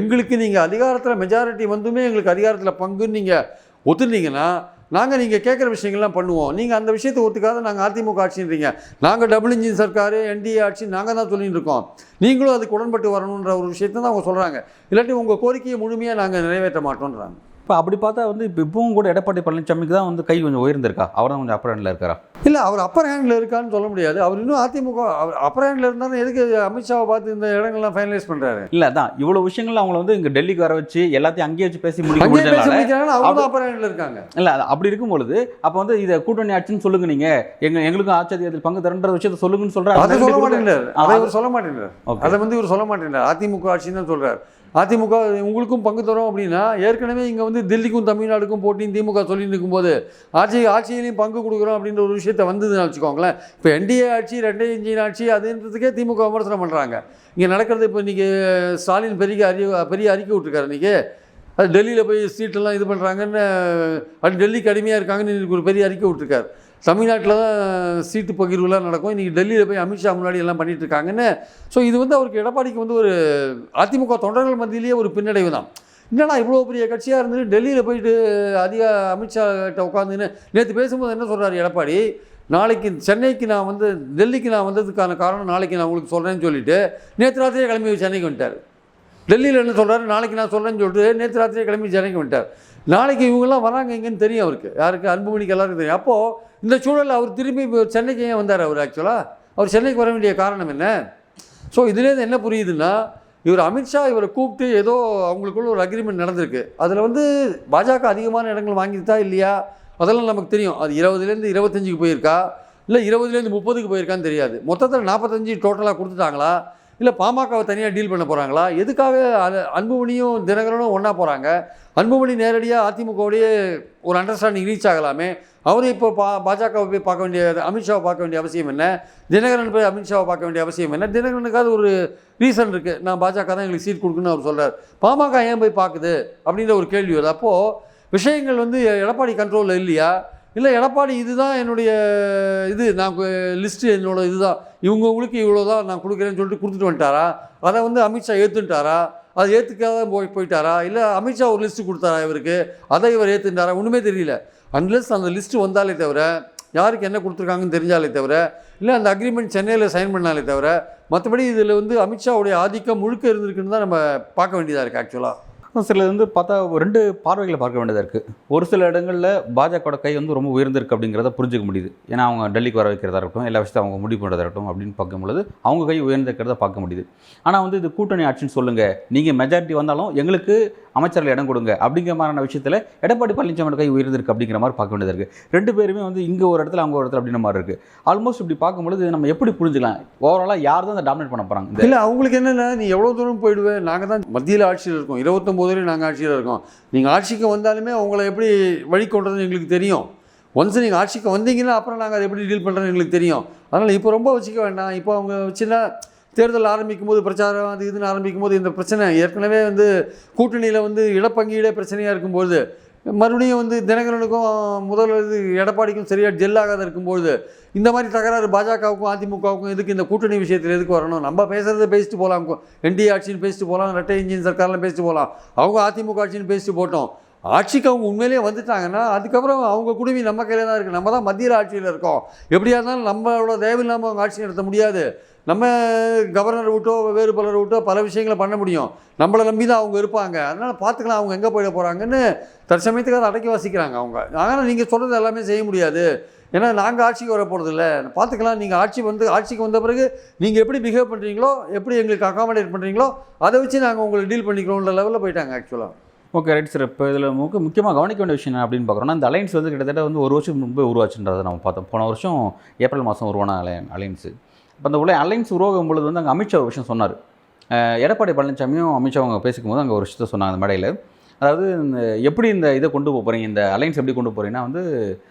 எங்களுக்கு நீங்கள் அதிகாரத்தில் மெஜாரிட்டி வந்துமே எங்களுக்கு அதிகாரத்தில் பங்குன்னு நீங்கள் ஒத்துனீங்கன்னா நாங்கள் நீங்கள் கேட்குற விஷயங்கள்லாம் பண்ணுவோம். நீங்கள் அந்த விஷயத்தை ஒத்துக்காத நாங்கள் அதிமுக ஆட்சின்றீங்க, நாங்கள் டபுள் இன்ஜின் சர்க்கார் என்டிஏ ஆட்சி நாங்கள் தான் சொல்லிட்டு இருக்கோம், நீங்களும் அதுக்கு உடன்பட்டு வரணுன்ற ஒரு விஷயத்தை தான் அவங்க சொல்கிறாங்க. இல்லாட்டி உங்கள் கோரிக்கையை முழுமையாக நாங்கள் நிறைவேற்ற மாட்டோன்றாங்க. இப்போ அப்படி பார்த்தா வந்து இப்பவும் கூட எடப்பாடி பழனிசாமிக்கு தான் வந்து கை கொஞ்சம் உயர்ந்திருக்கா, அவர் தான் கொஞ்சம் அப்பர் ஹேண்டில் இருக்காரா? இல்லை, அவர் அப்பர் ஹேண்டில் இருக்கான்னு சொல்ல முடியாது. அவர் இன்னும் அதிமுக அவர் அப்பர் ஹேண்டில் இருந்தாலும் எதுக்கு அமித்ஷாவை பார்த்து இந்த இடங்கள்லாம் ஃபைனலைஸ் பண்ணுறாரு? இல்லை, தான் இவ்வளோ விஷயங்கள் அவங்கள வந்து இங்கே டெல்லிக்கு வர வச்சு எல்லாத்தையும் அங்கேயே வச்சு பேசி முடிக்கிறாங்க. அவங்க அப்பர் ஹேண்டில் இருக்காங்க. இல்லை, அப்படி இருக்கும்பொழுது அப்போ வந்து இதை கூட்டணி ஆட்சின்னு சொல்லுங்க, நீங்கள் எங்களுக்கும் ஆட்சி அதிகாரத்தில் பங்கு தரன்ற விஷயத்தை சொல்லுங்கன்னு சொல்கிறாரு. அதை சொல்ல மாட்டேங்கிறார். அதை இவர் சொல்ல மாட்டேங்கிறார். அதை வந்து இவர் சொல்ல மாட்டேங்கிறார். அதிமுக ஆட்சின்னு தான் சொல்கிறார். அதிமுக உங்களுக்கும் பங்கு தரோம் அப்படின்னா, ஏற்கனவே இங்கே வந்து தில்லிக்கும் தமிழ்நாடுக்கும் போட்டின்னு திமுக சொல்லிட்டு இருக்கும்போது ஆட்சியிலையும் பங்கு கொடுக்குறோம் அப்படின்ற ஒரு விஷயத்தை வந்ததுன்னு வச்சுக்கோங்களேன். இப்போ என்டிஏ ஆட்சி, ரெட்டை இன்ஜின் ஆட்சி அதுன்றதுக்கே திமுக விமர்சனம் பண்ணுறாங்க. இங்கே நடக்கிறது இப்போ இன்றைக்கி ஸ்டாலின் பெரிய அறிக்கை விட்டுருக்காரு. இன்றைக்கி அது டெல்லியில் போய் சீட்டெல்லாம் இது பண்ணுறாங்கன்னு, அது டெல்லிக்கு அடிமையாக இருக்காங்கன்னு இன்றைக்கி ஒரு பெரிய அறிக்கை விட்டுருக்காரு. தமிழ்நாட்டில் தான் சீட்டு பகிர்வுலாம் நடக்கும், இன்றைக்கி டெல்லியில் போய் அமித்ஷா முன்னாடி எல்லாம் பண்ணிகிட்டு இருக்காங்கன்னு. ஸோ இது வந்து அவருக்கு எடப்பாடிக்கு வந்து ஒரு அதிமுக தொண்டர்கள் மத்தியிலேயே ஒரு பின்னடைவு தான். என்னன்னா இவ்வளோ பெரிய கட்சியாக இருந்துட்டு டெல்லியில் போயிட்டு அமித்ஷா கிட்ட உட்காந்துன்னு நேற்று பேசும்போது என்ன சொல்கிறார் எடப்பாடி, நாளைக்கு சென்னைக்கு நான் வந்து டெல்லிக்கு நான் வந்ததுக்கான காரணம் நாளைக்கு நான் உங்களுக்கு சொல்கிறேன்னு சொல்லிவிட்டு நேற்று ராத்திரியே கிளம்பி சென்னைக்கு வந்துட்டார். டெல்லியில் என்ன சொல்கிறாரு, நாளைக்கு நான் சொல்கிறேன்னு சொல்லிட்டு நேற்று ராத்திரியே கிளம்பி சென்னைக்கு வந்துட்டார். நாளைக்கு இவங்கெல்லாம் வராங்க எங்கன்னு தெரியும் அவருக்கு, யாருக்கு, அன்புமணிக்கு எல்லாருக்கும் தெரியும். அப்போது இந்த சூழலில் அவர் திரும்பி சென்னைக்கு ஏன் வந்தார்? அவர் சென்னைக்கு வர வேண்டிய காரணம் என்ன? ஸோ இதுலேருந்து என்ன புரியுதுன்னா, இவர் அமித்ஷா இவரை கூப்பிட்டு ஏதோ அவங்களுக்குள்ள ஒரு அக்ரிமெண்ட் நடந்திருக்கு. அதில் வந்து பாஜக அதிகமான இடங்கள் வாங்கிட்டா இல்லையா அதெல்லாம் நமக்கு தெரியும். அது 20லேருந்து 25க்கு போயிருக்கா, இல்லை 20லேருந்து 30க்கு போயிருக்கான்னு தெரியாது. மொத்தத்தில் 45 டோட்டலாக கொடுத்துட்டாங்களா, இல்லை பாமகவை தனியாக டீல் பண்ண போகிறாங்களா? எதுக்காக அன்புமணியும் தினகரனும் ஒன்றா போகிறாங்க? அன்புமணி நேரடியாக அதிமுகவுடைய ஒரு அண்டர்ஸ்டாண்டிங் ரீச் ஆகலாமே. அவரும் இப்போ பாஜகவை போய் பார்க்க வேண்டிய, அமித்ஷாவை பார்க்க வேண்டிய அவசியம் என்ன? தினகரன் போய் அமித்ஷாவை பார்க்க வேண்டிய அவசியம் என்ன? தினகரனுக்காவது ஒரு ரீசன் இருக்குது, நான் பாஜக தான் எங்களுக்கு சீட் கொடுக்குன்னு அவர் சொல்கிறார். பாமக ஏன் போய் பார்க்குது அப்படின்ற ஒரு கேள்வி வருது. அப்போது விஷயங்கள் வந்து எடப்பாடி கண்ட்ரோலில் இல்லையா? இல்லை எடப்பாடி இதுதான் என்னுடைய இது, நான் லிஸ்ட்டு என்னோட இதுதான், இவங்களுக்கு இவ்வளோ தான் நான் கொடுக்குறேன்னு சொல்லிட்டு கொடுத்துட்டு வந்துட்டாரா? அதை வந்து அமித்ஷா ஏற்றுட்டாரா? அதை ஏற்றுக்காத போயிட்டாரா? இல்லை அமித்ஷா ஒரு லிஸ்ட்டு கொடுத்தாரா இவருக்கு, அதை இவர் ஏற்றுட்டாரா? ஒன்றுமே தெரியல. அன்லெஸ் அந்த லிஸ்ட்டு வந்தாலே தவிர, யாருக்கு என்ன கொடுத்துருக்காங்கன்னு தெரிஞ்சாலே தவிர, இல்லை அந்த அக்ரிமெண்ட் சென்னையில் சைன் பண்ணாலே தவிர, மற்றபடி இதில் வந்து அமித்ஷாவுடைய ஆதிக்கம் முழுக்க இருந்திருக்குன்னு தான் நம்ம பார்க்க வேண்டியதாக இருக்குது. ஆக்சுவலாக சில வந்து பார்த்தா 2 பார்வைகளை பார்க்க வேண்டியதாக இருக்குது. ஒரு சில இடங்களில் பாஜகவோட கை வந்து ரொம்ப உயர்ந்திருக்கு அப்படிங்கிறத புரிஞ்சுக்க முடியுது. ஏன்னா அவங்க டெல்லிக்கு வர வைக்கிறதா இருக்கட்டும், எல்லா விஷயத்தையும் அவங்க முடிவு பண்ணுறதா இருக்கட்டும் அப்படின்னு பார்க்கும்பொழுது அவங்க கை உயர்ந்திருக்கிறத பார்க்க முடியுது. ஆனால் வந்து இது கூட்டணி ஆட்சின்னு சொல்லுங்கள், நீங்கள் மெஜாரிட்டி வந்தாலும் எங்களுக்கு அமைச்சர்கள் இடம் கொடுங்க அப்படிங்கிற மாதிரியான விஷயத்தில் எடப்பாடி பழனிசாமி கை உயர்ந்திருக்கு அப்படிங்கிற மாதிரி பார்க்க வேண்டியது இருக்குது. 2 பேருமே வந்து இங்கே ஒரு இடத்துல அவங்க ஒரு இடத்துல அப்படின்ற மாதிரி இருக்குது. ஆல்மோஸ்ட் இப்படி பார்க்கும்பொழுது நம்ம எப்படி புரிஞ்சுக்கலாம் ஓவராலாக யார் தான் அதை டாமினேட் பண்ண போகிறாங்க? இல்லை, அவங்களுக்கு என்னென்ன, நீ எவ்வளோ தூரம் போயிடுவேன், நாங்கள் தான் மத்தியில் ஆட்சியில் இருக்கோம், 29 வரையும் நாங்கள் ஆட்சியில் இருக்கோம், நீங்கள் ஆட்சிக்கு வந்தாலுமே அவங்கள எப்படி வழி கொண்டதுன்னு எங்களுக்கு தெரியும். ஒன்ஸ் நீங்கள் ஆட்சிக்கு வந்தீங்கன்னா அப்புறம் நாங்கள் அதை எப்படி டீல் பண்ணுறதுன்னு எங்களுக்கு தெரியும். அதனால் இப்போ ரொம்ப வச்சுக்க வேண்டாம். இப்போ அவங்க வச்சுன்னா தேர்தல் ஆரம்பிக்கும் போது, பிரச்சாரம் அது இதுன்னு ஆரம்பிக்கும் போது இந்த பிரச்சனை ஏற்கனவே வந்து கூட்டணியில் வந்து இடப்பங்கீடே பிரச்சனையாக இருக்கும்போது, மறுபடியும் வந்து தினகரனுக்கும் முதல்ல இது எடப்பாடிக்கும் சரியாக ஜெல்லாகாத இருக்கும்போது, இந்த மாதிரி தகராறு பாஜகவுக்கும் அதிமுகவுக்கும் எதுக்கு? இந்த கூட்டணி விஷயத்தில் எதுக்கு வரணும்? நம்ம பேசுகிறத பேசிட்டு போகலாம், என்டிஏ ஆட்சின்னு பேசிட்டு போகலாம், ரெட்டை இன்ஜின் சர்க்கார்லாம் பேசிட்டு போகலாம், அவங்க அதிமுக ஆட்சின்னு பேசிட்டு போட்டோம். ஆட்சிக்கு அவங்க உண்மையிலேயே வந்துட்டாங்கன்னா அதுக்கப்புறம் அவங்க குடுமி நம்ம கையில் தான் இருக்குது. நம்ம தான் மத்தியில் ஆட்சியில் இருக்கோம். எப்படியா இருந்தாலும் நம்மளோட தேவையில்லாமல் அவங்க ஆட்சி நடத்த முடியாது. நம்ம கவர்னர் விட்டோ வேறு பலர் விட்டோ பல விஷயங்களை பண்ண முடியும். நம்மளை நம்பி தான் அவங்க இருப்பாங்க. அதனால் பார்த்துக்கலாம் அவங்க எங்கே போயிட போகிறாங்கன்னு தற்சமயத்துக்கு அதை அடக்கி வாசிக்கிறாங்க அவங்க. ஆனால் நீங்கள் சொல்கிறது எல்லாமே செய்ய முடியாது, ஏன்னா நாங்கள் ஆட்சிக்கு வர போகிறது இல்லை, பார்த்துக்கலாம். நீங்கள் ஆட்சிக்கு வந்த பிறகு நீங்கள் எப்படி பிஹேவ் பண்ணுறீங்களோ, எப்படி எங்களுக்கு அகாமடேட் பண்ணுறீங்களோ, அதை வச்சு நாங்கள் உங்களை டீல் பண்ணிக்கிறோன்ற லெவலில் போயிட்டாங்க ஆக்சுவலாக. Okay, right sir. இப்போ இதில் முக்கியமாக கவனிக்க வேண்டிய விஷயம் என்ன அப்படின்னு பார்க்குறோன்னா, இந்த அலைன்ஸ் வந்து கிட்டத்தட்ட வந்து 1 வருஷம் முன்பே உருவாச்சுன்றதை நம்ம பார்த்தோம். போன வருஷம் ஏப்ரல் மாதம் உருவான அலைன்ஸு. இப்போ அந்த அலைன்ஸ் உருவாகும் பொழுது வந்து அங்கே அமித்ஷா ஒரு விஷயம் சொன்னார். எடப்பாடி பழனிசாமியும் அமித்ஷா அவங்க பேசிக்கும் போது அங்கே ஒரு விஷயத்தை சொன்னாங்க அந்த மேடையில். அதாவது எப்படி இந்த இதை கொண்டு போகிறீங்க, இந்த அலைன்ஸ் எப்படி கொண்டு போகிறீங்கன்னா வந்து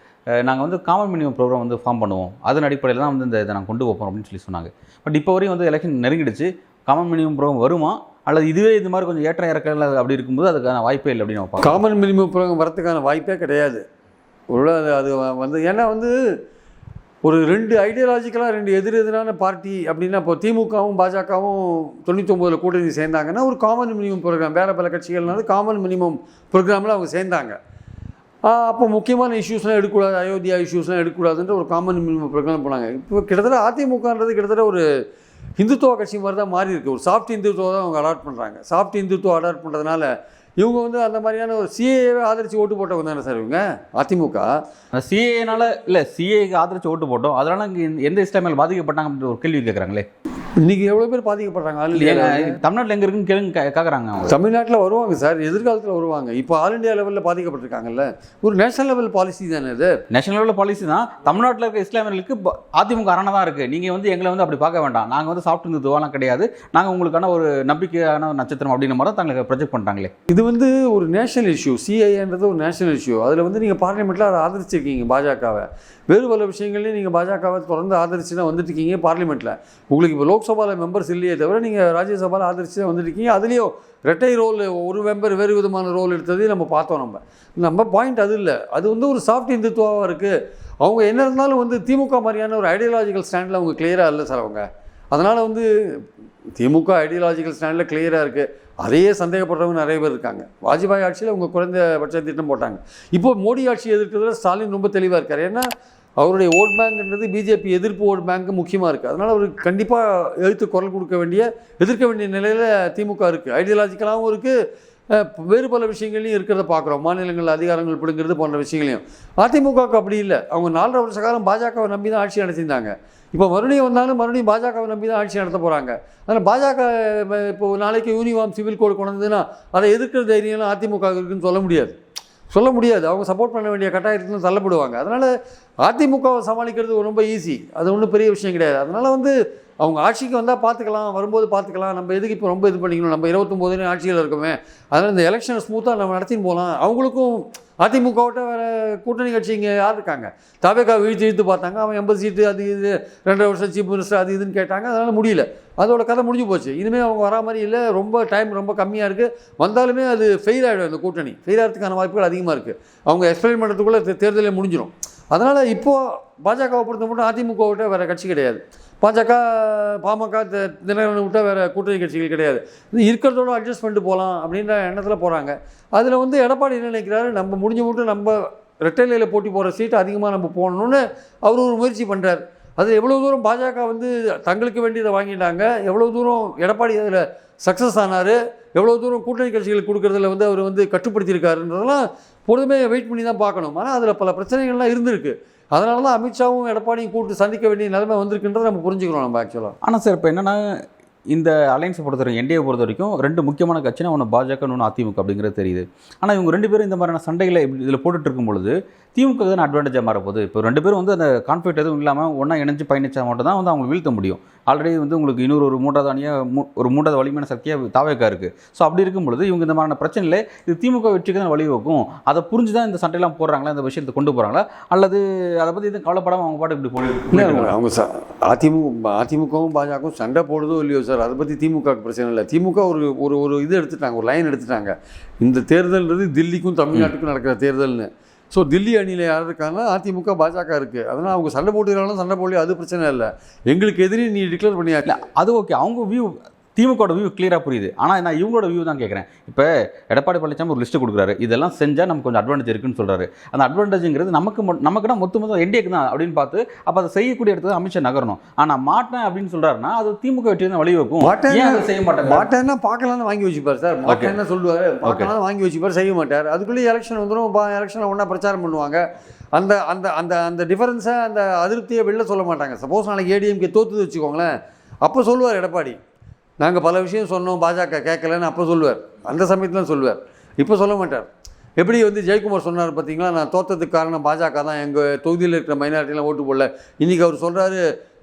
நாங்கள் வந்து காமன் மினிமம் ப்ரோக்ராம் வந்து ஃபார்ம் பண்ணுவோம், அதன் அடிப்படையில் தான் வந்து இந்த இதை நாங்கள் கொண்டு போகிறோம் அப்படின்னு சொன்னாங்க. பட் இப்போ வரையும் வந்து எலெக்ஷன் நெருங்கிடுச்சு, காமன் மினிமம் ப்ரோக்ராம் வருமா அல்லது இதுவே இது மாதிரி கொஞ்சம் ஏற்ற இறக்கல அப்படி இருக்கும்போது அதுக்கான வாய்ப்பே இல்லை அப்படின்னு பார்ப்போம். காமன் மினிமம் ப்ரோக்ராம் வரதுக்கான வாய்ப்பே கிடையாது. அது வந்து ஏன்னா வந்து ஒரு 2 ஐடியாலஜிக்கலாக 2 எதிரான பார்ட்டி அப்படின்னா, இப்போ திமுகவும் பாஜகவும் 99 கூட்டணி சேர்ந்தாங்கன்னா ஒரு காமன் மினிமம் ப்ரோக்ராம், வேறு பல கட்சிகள்னால காமன் மினிமம் ப்ரோக்ராமில் அவங்க சேர்ந்தாங்க. அப்போ முக்கியமான இஷ்யூஸ்லாம் எடுக்கக்கூடாது, அயோத்தியா இஷ்யூஸ்லாம் எடுக்கக்கூடாதுன்ற ஒரு காமன் மினிமம் ப்ரோக்ராம் போனாங்க. இப்போ கிட்டத்தட்ட அதிமுகன்றது கிட்டத்தட்ட ஒரு இந்துத்துவ கட்சி மாதிரி தான் மாறி இருக்குது. ஒரு சாஃப்ட் இந்துத்துவ தான் அவங்க அடாப்ட் பண்ணுறாங்க. சாஃப்ட் இந்துத்துவ அடாப்ட் பண்ணுறதுனால இவங்க வந்து அந்த மாதிரியான ஒரு சிஏஏவை ஆதரித்து ஓட்டு போட்டவங்க தானே சார் இவங்க அதிமுக. சிஏனால இல்லை, சிஏக்கு ஆதரித்து ஓட்டு போட்டோம், அதனால இங்கே எந்த இஸ்லாமியில் பாதிக்கப்பட்டாங்க அப்படின்ற ஒரு கேள்வி கேட்குறாங்களே. இன்றைக்கி எவ்வளோ பேர் பாதிக்கப்படுறாங்க? தமிழ்நாட்டில் எங்கே இருக்குன்னு கேட்குறாங்க. தமிழ்நாட்டில் வருவாங்க சார், எதிர்காலத்தில் வருவாங்க. இப்போ ஆல் இண்டியா லெவலில் பாதிக்கப்பட்டிருக்காங்கல்ல, ஒரு நேஷனல் லெவல் பாலிசி தானே இது. நேஷனல் லெவல் பாலிசி தான். தமிழ்நாட்டில் இருக்க இஸ்லாமியர்களுக்கு அதிமுக அரணை தான் இருக்குது. நீங்கள் வந்து எங்களை வந்து அப்படி பார்க்க வேண்டாம், நாங்கள் வந்து சாஃப்ட் இந்துத்துவலாம் கிடையாது, நாங்கள் உங்களுக்கான ஒரு நம்பிக்கையான நட்சத்திரம் அப்படின்ற மாதிரி தான் தங்களுக்கு ப்ரொஜெக்ட் பண்ணுறாங்களே. இது வந்து ஒரு நேஷனல் இஷ்யூ, சிஐஏன்றது ஒரு நேஷனல் இஷ்யூ. அதில் வந்து நீங்கள் பார்லிமெண்ட்டில் அதை ஆதரிச்சிருக்கீங்க பாஜகவை. வேறு பல விஷயங்கள்லேயும் நீங்கள் பாஜகவை தொடர்ந்து ஆதரிச்சு தான் வந்துட்டுருக்கீங்க பார்லிமெண்ட்டில். உங்களுக்கு இப்போ லோக்சபாவில் மெம்பர்ஸ் இல்லையே தவிர நீங்கள் ராஜ்யசபாவில் ஆதரிச்சு தான் வந்துட்டுருக்கீங்க. அதுலேயும் ரெட்டை ரோல், ஒரு மெம்பர் வேறு விதமான ரோல் எடுத்ததையும் நம்ம பார்த்தோம். நம்ம பாயிண்ட் அது இல்லை, அது வந்து ஒரு சாஃப்ட் இந்துத்துவாக இருக்குது. அவங்க என்ன இருந்தாலும் வந்து திமுக மாதிரியான ஒரு ஐடியாலஜிக்கல் ஸ்டாண்டில் அவங்க கிளியராக இல்லை சார் அவங்க. அதனால் வந்து திமுக ஐடியாலஜிக்கல் ஸ்டாண்டில் கிளியராக இருக்குது, அதையே சந்தேகப்படுறவங்க நிறைய பேர் இருக்காங்க. வாஜ்பாய் ஆட்சியில் அவங்க குறைந்தபட்ச திட்டம் போட்டாங்க. இப்போது மோடி ஆட்சி எதிர்க்கிறதுல ஸ்டாலின் ரொம்ப தெளிவாக இருக்கார். ஏன்னா அவருடைய ஓட் பேங்க்ன்றது பிஜேபி எதிர்ப்பு ஓட் பேங்க்கு முக்கியமாக இருக்குது. அதனால் அவருக்கு கண்டிப்பாக எழுத்து குரல் எதிர்க்க வேண்டிய நிலையில் திமுக இருக்குது. ஐடியாலஜிக்கலாகவும் இருக்குது, வேறு பல விஷயங்களையும் இருக்கிறத பார்க்குறோம். மாநிலங்கள் அதிகாரங்கள் பிடுங்கிறது போன்ற விஷயங்களையும். அதிமுகவுக்கு அப்படி இல்லை. அவங்க 4.5 வருஷ காலம் பாஜகவை நம்பி தான் ஆட்சி நடத்தியிருந்தாங்க. இப்போ மறுபடியும் பாஜகவை நம்பி தான் ஆட்சி நடத்த போகிறாங்க. அதனால் பாஜக இப்போது நாளைக்கு யூனிஃபார்ம் சிவில் கோடு கொண்டதுன்னா அதை எதிர்க்கிற தைரியம்லாம் அதிமுக இருக்குன்னு சொல்ல முடியாது. சொல்ல முடியாது. அவங்க சப்போர்ட் பண்ண வேண்டிய கட்டாயத்தில் தள்ளப்படுவாங்க. அதனால் அதிமுகவை சமாளிக்கிறது ரொம்ப ஈஸி, அது ஒன்றும் பெரிய விஷயம் கிடையாது. அதனால் வந்து அவங்க ஆட்சிக்கு வந்தால் பார்த்துக்கலாம், வரும்போது பார்த்துக்கலாம், நம்ம எதுக்கு இப்போ ரொம்ப இது பண்ணிக்கணும், நம்ம 29 ஆட்சியில் இருக்கோமே, அதனால் இந்த எலெக்ஷனை ஸ்மூத்தாக நம்ம நடத்தின்னு போகலாம். அவங்களுக்கும் அதிமுகவிட்ட வேறு கூட்டணி கட்சி இங்கே யார் இருக்காங்க, தவேகா இழுத்து பார்த்தாங்க, அவன் 80 சீட்டு அது இது 2 வருஷம் சீஃப் மினிஸ்டர் அது இதுன்னு கேட்டாங்க, அதனால் முடியல, அதோட கதை முடிஞ்சு போச்சு. இனிமேல் அவங்க வரா மாதிரி இல்லை, ரொம்ப டைம் ரொம்ப கம்மியாக இருக்குது. வந்தாலுமே அது ஃபெயில் ஆகிடும், அந்த கூட்டணி ஃபெயில் ஆகிறதுக்கான வாய்ப்புகள் அதிகமாக இருக்குது. அவங்க எக்ஸ்பிளைன் பண்ணுறதுக்குள்ளே தேர்தலே முடிஞ்சிடும். அதனால் இப்போது பாஜகவை பொறுத்த மட்டும் அதிமுக விட்ட வேறு கட்சி கிடையாது, பாமக தினகரனை விட்டால் வேறு கூட்டணி கட்சிகள் கிடையாது. இது இருக்கிறதோட அட்ஜஸ்ட் பண்ணிட்டு போகலாம் அப்படின்ற எண்ணத்தில் போகிறாங்க. அதில் வந்து எடப்பாடி என்ன நினைக்கிறாரு, நம்ம முடிஞ்ச மட்டும் நம்ம ரெட்டைலையில் போட்டி போகிற சீட்டு அதிகமாக நம்ம போகணுன்னு அவர் ஒரு முயற்சி பண்ணுறார். அது எவ்வளோ தூரம் பாஜக வந்து தங்களுக்கு வேண்டியதை வாங்கிட்டாங்க, எவ்வளோ தூரம் எடப்பாடி அதில் சக்ஸஸ் ஆனார், எவ்வளோ தூரம் கூட்டணி கட்சிகளுக்கு கொடுக்குறதுல வந்து அவர் வந்து கட்டுப்படுத்தியிருக்காருன்றதெல்லாம் பொறுமே வெயிட் பண்ணி தான் பார்க்கணும். ஆனால் அதில் பல பிரச்சனைகள்லாம் இருந்திருக்கு. அதனால தான் அமித்ஷாவும் எடப்பாடியும் கூப்பிட்டு சந்திக்க வேண்டிய நிலைமை வந்திருக்குன்றதை நம்ம புரிஞ்சுக்கிறோம் நம்ம ஆக்சுவலாக. ஆனால் சார் இப்போ என்னென்னா இந்த அலைன்ஸை பொறுத்த வரைக்கும் என்டிஏ பொறுத்த வரைக்கும் 2 முக்கியமான கட்சினா ஒன்று பாஜக, ஒன்று அதிமுக அப்படிங்கிறது தெரியுது. ஆனால் இவங்க 2 பேரும் இந்த மாதிரியான சண்டைகளை இதில் போட்டுட்டு இருக்கும் பொழுது திமுக தான் அட்வான்டேஜாக மாறப்போகுது. இப்போ 2 பேரும் வந்து அந்த கான்ஃபிளிக்ட் எதுவும் இல்லாமல் ஒன்றா இணைஞ்சு பயணிச்சா மட்டும் தான் வந்து அவங்க வீழ்த்த முடியும். ஆல்ரெடி வந்து உங்களுக்கு ஒரு மூன்றாவது அணியாக ஒரு மூன்றாவது வலிமையான சக்தியாக தாவேக்கா இருக்குது. ஸோ அப்படி இருக்கும் பொழுது இவங்க இந்த மாதிரியான பிரச்சனையில் இது திமுக வெற்றிக்கு தான் வழிவகுக்கும். அதை புரிஞ்சு தான் இந்த சண்டையெல்லாம் போடுறாங்களா, இந்த விஷயத்தை கொண்டு போகிறாங்களா, அல்லது அதை பற்றி எதுவும் கவலைப்படாமல் அவங்க பாட்டு இப்படி போடுறாங்க? அவங்க அதிமுகவும் பாஜகவும் சண்டை போடுதோ இல்லையோ சார், அதை பற்றி திமுகவுக்கு பிரச்சனை இல்லை. திமுக ஒரு இது எடுத்துட்டாங்க, ஒரு லைன் எடுத்துட்டாங்க. இந்த தேர்தல்ன்றது தில்லிக்கும் தமிழ்நாட்டுக்கும் நடக்கிற தேர்தல்னு. ஸோ தில்லி அணியில் யார் இருக்காங்கன்னா அதிமுக பாஜக இருக்குது. அதனால் அவங்க சண்டை போட்டுக்கிறாலும் சண்டை போடலையோ அது பிரச்சனை இல்லை. எங்களுக்கு எதிரி நீ டிக்ளேர் பண்ணியாச்சு, அது ஓகே. அவங்க வியூ திமுகவோட வியூ கிளியராக புரியுது. ஆனால் நான் இவங்களோட வியூ தான் கேட்குறேன். இப்போ எடப்பாடி பழனிசாமி ஒரு லிஸ்ட்டு கொடுக்குறாரு, இதெல்லாம் செஞ்சால் நமக்கு கொஞ்சம் அட்வான்டேஜ் இருக்குன்னு சொல்கிறாரு. அந்த அட்வான்டேஜுங்கிறது நமக்குனா மொத்தம் என்டிஏக்கு தான் அப்படின்னு பார்த்து அப்போ அதை செய்யக்கூடிய இடத்துல அமித்ஷா நகரணும். ஆனால் மாட்டேன் அப்படின்னு சொல்கிறாருன்னா அது திமுக வெற்றி தான் வழிவகுக்கும். ஏன் அதை செய்ய மாட்டாங்க? மாட்டேன்னா பார்க்கலான்னு வாங்கி வச்சுப்பார் சார். மாட்டேன்னா சொல்லுவார், பார்க்கலாம் வாங்கி வச்சுப்பார், செய்ய மாட்டார். அதுக்குள்ளேயே எலெக்ஷன் வந்துடும், எலெக்ஷனில் ஒன்றா பிரச்சாரம் பண்ணுவாங்க. அந்த அந்த அந்த அந்த டிஃபரன்ஸை, அந்த அதிருப்தியை வெளில சொல்ல மாட்டாங்க. சப்போஸ் நாளைக்கு ஏடிஎம்கே தோற்றுது வச்சுக்கோங்களேன், அப்போ சொல்லுவார் எடப்பாடி, நாங்கள் பல விஷயம் சொன்னோம் பாஜக கேட்கலன்னு அப்போ சொல்லுவார், அந்த சமயத்தில் சொல்லுவார். இப்போ சொல்ல மாட்டார். எப்படி வந்து ஜெயக்குமார் சொன்னார் பார்த்தீங்களா, நான் தோற்றதுக்கு காரணம் பாஜக தான், எங்கள் தொகுதியில் இருக்கிற மைனாரிட்டிலாம் ஓட்டு போடல. இன்றைக்கி அவர் சொல்கிறாரு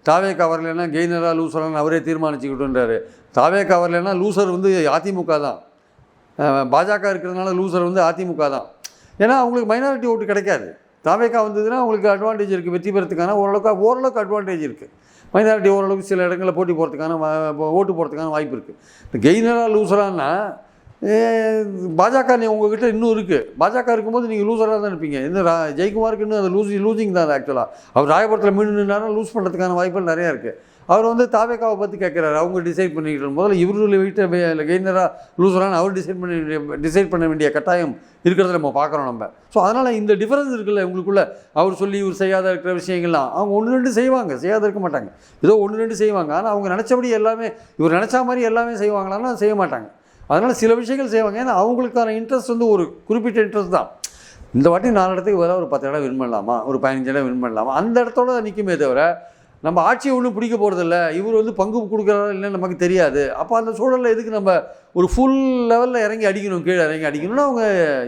தாவேக்கா வரலைன்னா கெய்னரா லூசரான்னு அவரே தீர்மானிச்சுக்கிட்டுன்றாரு. தாவேக்கா வரலைன்னா லூசர் வந்து அதிமுக தான், பாஜக இருக்கிறதுனால லூசர் வந்து அதிமுக தான். ஏன்னா அவங்களுக்கு மைனாரிட்டி ஓட்டு கிடைக்காது. தாவேக்கா வந்ததுன்னா அவங்களுக்கு அட்வான்டேஜ் இருக்குது, வெற்றி பெறத்துக்கான ஓரளவுக்கு அட்வான்டேஜ் இருக்குது. மைனாரிட்டி ஓரளவுக்கு சில இடங்களில் போட்டி போகிறதுக்கான ஓட்டு போகிறதுக்கான வாய்ப்பு இருக்குது. இந்த கெய்னரா லூசரான்னா பாஜக உங்ககிட்ட இன்னும் இருக்குது. பாஜக இருக்கும்போது நீங்கள் லூசராக தான் இருப்பீங்க. இந்த ஜெயக்குமாருக்கு இன்னும் அது லூசிங் தான் ஆக்சுவலாக. அவர் ராயபுரத்தில் மீண்டும் நின்றாலும் லூஸ் பண்ணுறதுக்கான வாய்ப்புகள் நிறையா இருக்குது. அவர் வந்து தாவேக்காவை பற்றி கேட்குறாரு, அவங்க டிசைட் பண்ணிக்கிட்டு முதல்ல இவர்கள் வீட்டை கெய்னரா லூசரான்னு அவர் டிசைட் பண்ண வேண்டிய கட்டாயம் இருக்கிறத நம்ம பார்க்குறோம் நம்ம. ஸோ அதனால் இந்த டிஃபரன்ஸ் இருக்குல்ல உங்களுக்குள்ள, அவர் சொல்லி இவர் செய்யாத இருக்கிற விஷயங்கள்லாம் அவங்க 1-2 செய்வாங்க, செய்யாத இருக்க மாட்டாங்க, ஏதோ 1-2 செய்வாங்க. ஆனால் அவங்க நினச்சபடி எல்லாமே, இவர் நினச்சா மாதிரி எல்லாமே செய்வாங்களான்னா செய்ய மாட்டாங்க. அதனால் சில விஷயங்கள் செய்வாங்க. ஏன்னா அவங்களுக்கான இன்ட்ரெஸ்ட் வந்து ஒரு குறிப்பிட்ட இன்ட்ரெஸ்ட் தான். இந்த வாட்டி 4 இடத்துக்கு வேறு ஒரு 10 இடம் வின் பண்ணலாமா, ஒரு 15 இடம் வின் பண்ணலாமா, அந்த இடத்தோட நிற்குமே தவிர நம்ம ஆட்சியை ஒன்றும் பிடிக்க போகிறதில்ல. இவர் வந்து பங்கு கொடுக்குறாரா இல்லைன்னு நமக்கு தெரியாது. அப்போ அந்த சூழலில் எதுக்கு நம்ம ஒரு ஃபுல் லெவலில் இறங்கி அடிக்கணும், கீழே இறங்கி அடிக்கணும்னு அவங்க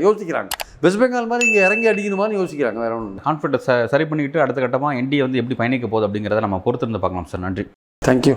யோசிக்கிறாங்க. வெஸ்ட் பெங்கால் மாதிரி இங்கே இறங்கி அடிக்கணுமான்னு யோசிக்கிறாங்க. வேற ஒன்று கான்ஃபிடன்ஸ் சரி பண்ணிக்கிட்டு அடுத்த கட்டமாக என்டிஏ வந்து எப்படி பயணிக்க போகுது அப்படிங்கிறத நம்ம பொறுத்திருந்து பார்க்கலாம் சார். நன்றி. தேங்க்யூ.